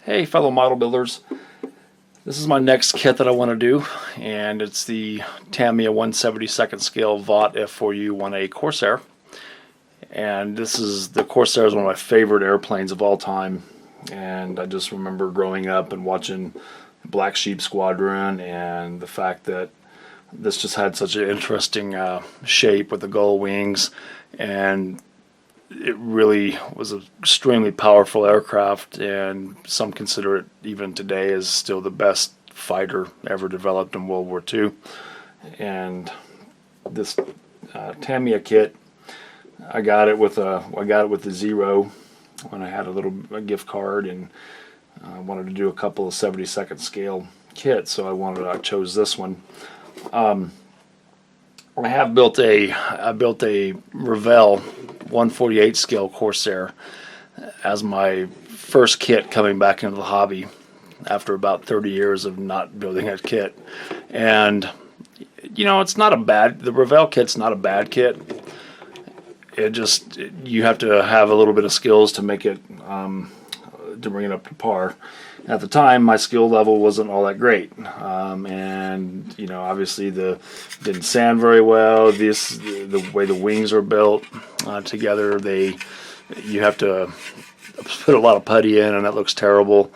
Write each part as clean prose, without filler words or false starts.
Hey fellow model builders, this is my next kit that I want to do, and it's the Tamiya 1/72nd scale Vought F4U-1A Corsair. And the Corsair is one of my favorite airplanes of all time, and I just remember growing up and watching Black Sheep Squadron, and the fact that this just had such an interesting shape with the gull wings, and it really was an extremely powerful aircraft, and some consider it even today as still the best fighter ever developed in World War II. And this Tamiya kit, I got it with the Zero when I had a gift card, and I wanted to do a couple of 72nd scale kits, so I chose this one. I built a Revell 1/48 scale Corsair as my first kit coming back into the hobby after about 30 years of not building a kit. And it's not the Revell kit's not a bad kit. You have to have a little bit of skills to make it to bring it up to par. At the time, my skill level wasn't all that great, and obviously didn't sand very well. The way the wings are built together, you have to put a lot of putty in, and that looks terrible.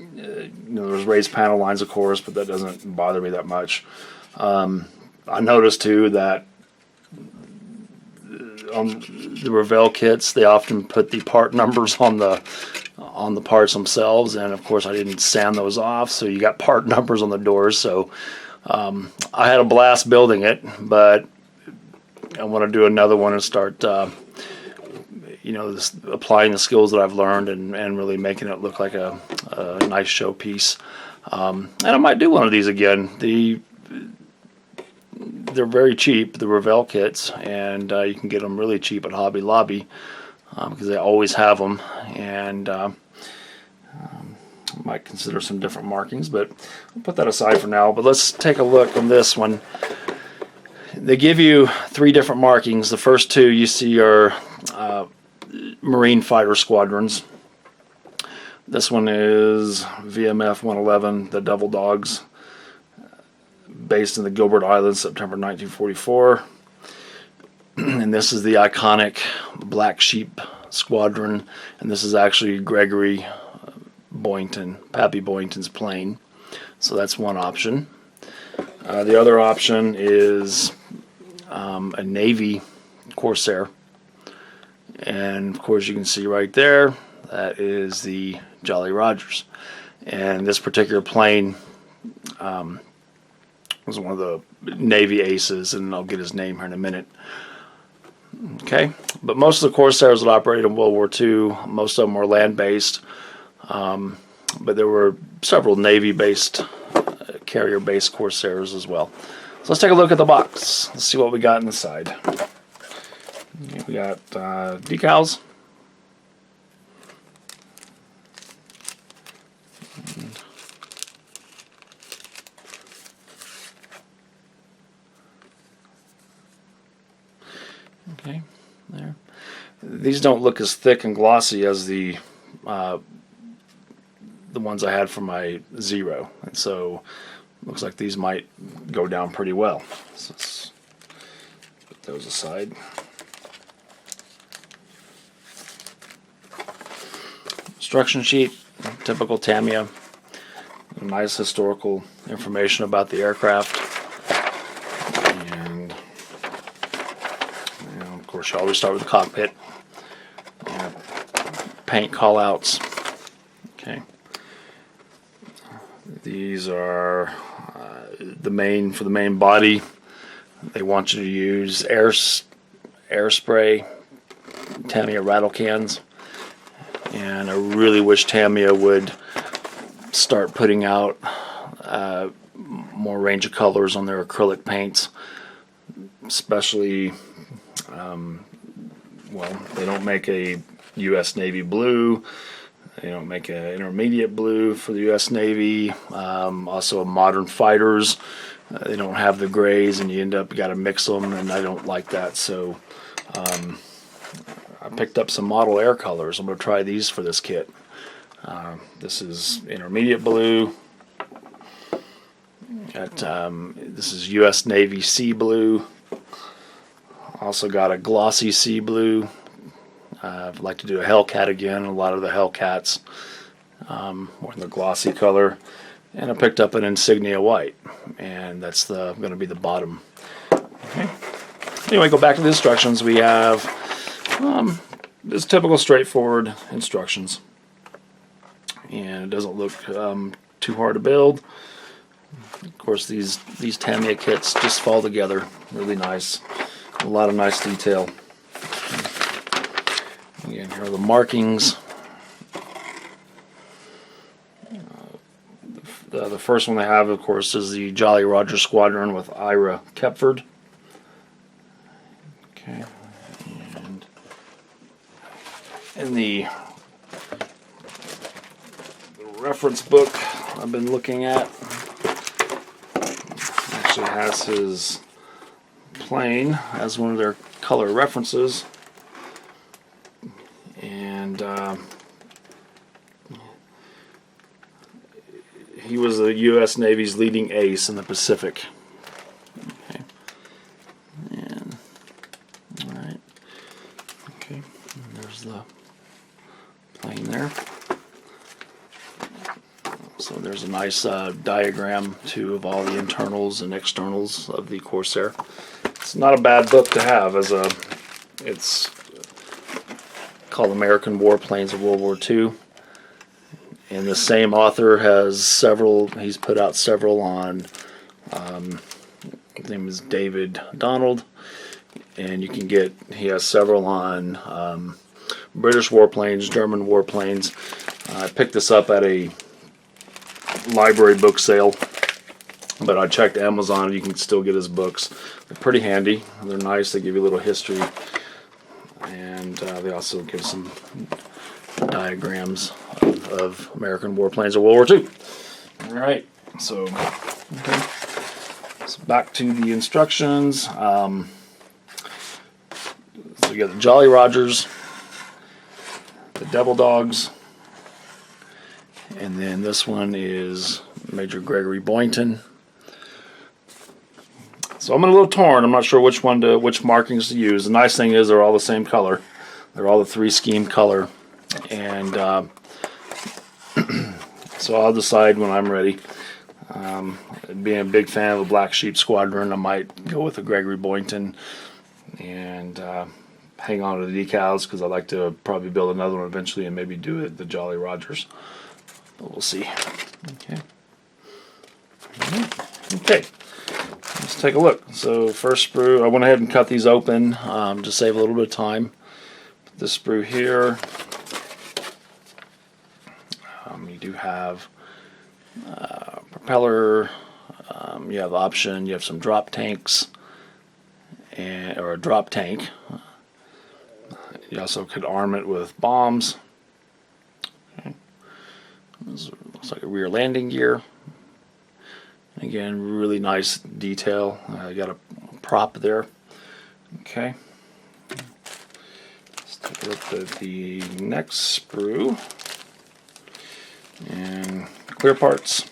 There's raised panel lines, of course, but that doesn't bother me that much. I noticed too that on the Revell kits, they often put the part numbers on the parts themselves, and of course I didn't sand those off, so you got part numbers on the doors. So I had a blast building it, but I want to do another one and start applying the skills that I've learned and really making it look like a nice showpiece. And I might do one of these again. They're very cheap, the Revell kits, and you can get them really cheap at Hobby Lobby because they always have them. And might consider some different markings, but I'll put that aside for now. But let's take a look on this one. They give you 3 different markings. The first 2 you see are Marine Fighter Squadrons. This one is VMF 111, the Devil Dogs, based in the Gilbert Islands, September 1944. And this is the iconic Black Sheep Squadron, and this is actually Gregory Pappy Boyington's plane. So that's one option. The other option is a Navy Corsair, and of course you can see right there that is the Jolly Rogers. And this particular plane was one of the Navy aces, and I'll get his name here in a minute. Okay, but most of the Corsairs that operated in World War II, most of them were land-based, but there were several Navy-based, carrier-based Corsairs as well. So let's take a look at the box. Let's see what we got inside. We got decals. Okay, there. These don't look as thick and glossy as the ones I had for my Zero, and so looks like these might go down pretty well. So let's put those aside. Instruction sheet, typical Tamiya. Nice historical information about the aircraft. Of course, you always start with the cockpit. Paint callouts. Okay. These are for the main body. They want you to use air spray, Tamiya rattle cans, and I really wish Tamiya would start putting out more range of colors on their acrylic paints, especially. They don't make a U.S. Navy blue. They don't make an intermediate blue for the U.S. Navy. Also, modern fighters, they don't have the grays, and you got to mix them, and I don't like that. So I picked up some model air colors. I'm going to try these for this kit. This is intermediate blue. This is U.S. Navy sea blue. Also got a glossy sea blue. I'd like to do a Hellcat again. A lot of the Hellcats were in the glossy color. And I picked up an insignia white, and that's going to be the bottom. Okay. Anyway, go back to the instructions. We have this typical straightforward instructions, and it doesn't look too hard to build. Of course, these Tamiya kits just fall together really nice. A lot of nice detail. Again, here are the markings. The first one they have, of course, is the Jolly Roger Squadron with Ira Kepford. Okay, and in the reference book I've been looking at, actually has his plane as one of their color references, and he was the U.S. Navy's leading ace in the Pacific. Okay. And, all right. Okay. And there's the plane there. So there's a nice diagram, too, of all the internals and externals of the Corsair. It's not a bad book to have, as it's called American Warplanes of World War II. And the same author has several, he's put out several on, his name is David Donald, and you can get, he has several on British warplanes, German warplanes. I picked this up at a library book sale, but I checked Amazon, you can still get his books. They're pretty handy, they're nice, they give you a little history, and they also give some diagrams of American warplanes of World War II. Alright, so, okay. So back to the instructions. So we got the Jolly Rogers, the Devil Dogs, and then this one is Major Gregory Boynton. So I'm a little torn. I'm not sure which markings to use. The nice thing is they're all the same color. They're all the 3-scheme color. And so I'll decide when I'm ready. Being a big fan of the Black Sheep Squadron, I might go with the Gregory Boynton and hang on to the decals, because I'd like to probably build another one eventually and maybe do it the Jolly Rogers. But we'll see. Okay. Okay. Let's take a look. So first sprue, I went ahead and cut these open to save a little bit of time. Put this sprue here. You do have propeller, you have option, you have some drop tanks, or a drop tank. You also could arm it with bombs. Okay. This looks like a rear landing gear. Again, really nice detail. I got a prop there. Okay. Let's take a look at the next sprue. And clear parts.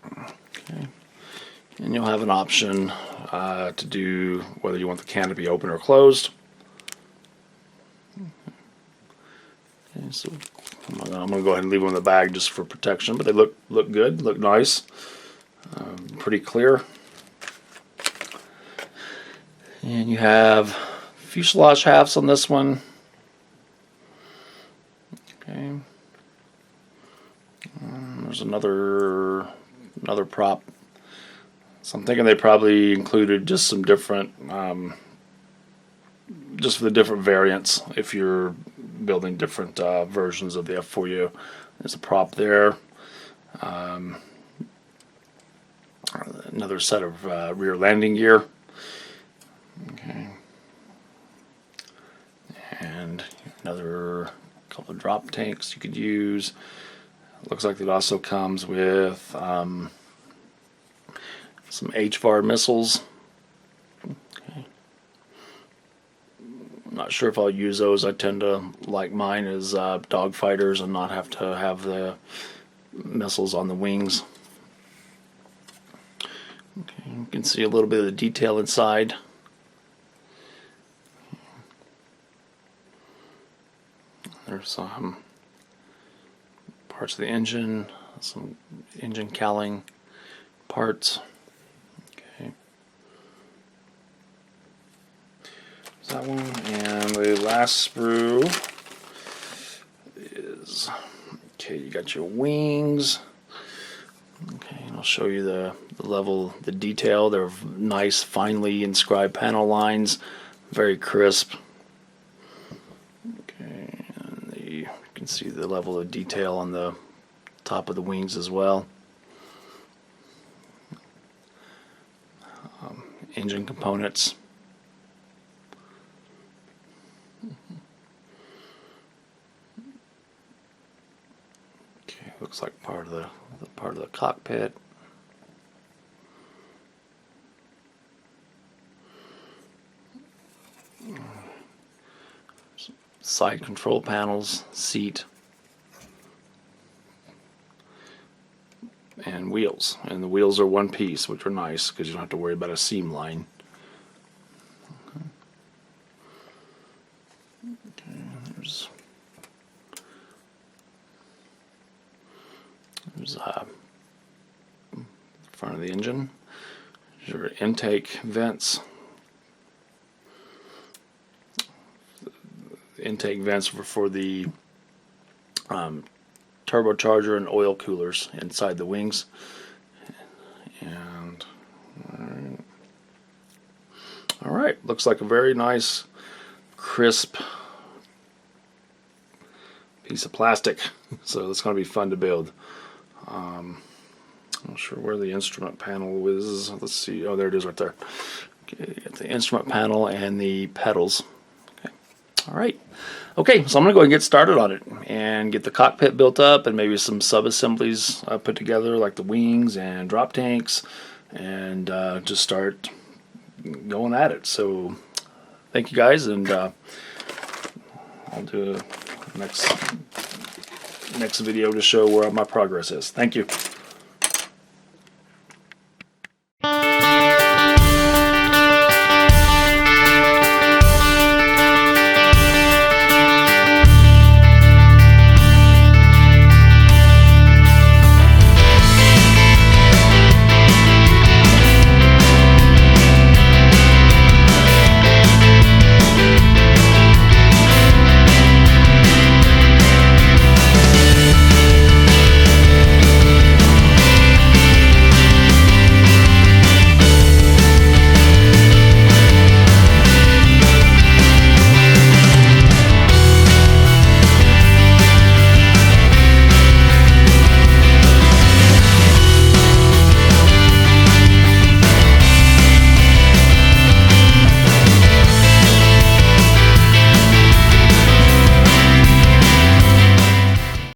Okay. And you'll have an option to do whether you want the canopy open or closed. Okay, so I'm going to go ahead and leave them in the bag just for protection, but they look good, look nice, pretty clear. And you have fuselage halves on this one. Okay. There's another prop. So I'm thinking they probably included just some different, just for the different variants. If you're building different versions of the F4U, there's a prop there. Another set of rear landing gear. Okay. And another couple of drop tanks you could use. Looks like it also comes with some HVAR missiles. Okay. not sure if I'll use those. I tend to like mine as dog fighters and not have to have the missiles on the wings. Okay, you can see a little bit of the detail inside. There's some parts of the engine, some engine cowling parts. Okay. There's that one, and the last sprue is, okay, you got your wings. Okay, and I'll show you the level, the detail. They're nice, finely inscribed panel lines, very crisp. Okay, and you can see the level of detail on the top of the wings as well. Engine components. Okay, looks like part of the cockpit. Side control panels, seat, and wheels. And the wheels are one piece, which are nice because you don't have to worry about a seam line. Okay, there's front of the engine. There's your intake vents. Intake vents for the turbocharger and oil coolers inside the wings. And all right, looks like a very nice, crisp piece of plastic. So it's going to be fun to build. I'm not sure where the instrument panel is. Let's see. Oh, there it is right there. Okay, got the instrument panel and the pedals. Okay. All right. Okay, so I'm going to go and get started on it and get the cockpit built up and maybe some sub-assemblies put together like the wings and drop tanks, and just start going at it. So thank you guys, and I'll do a next video to show where my progress is. Thank you.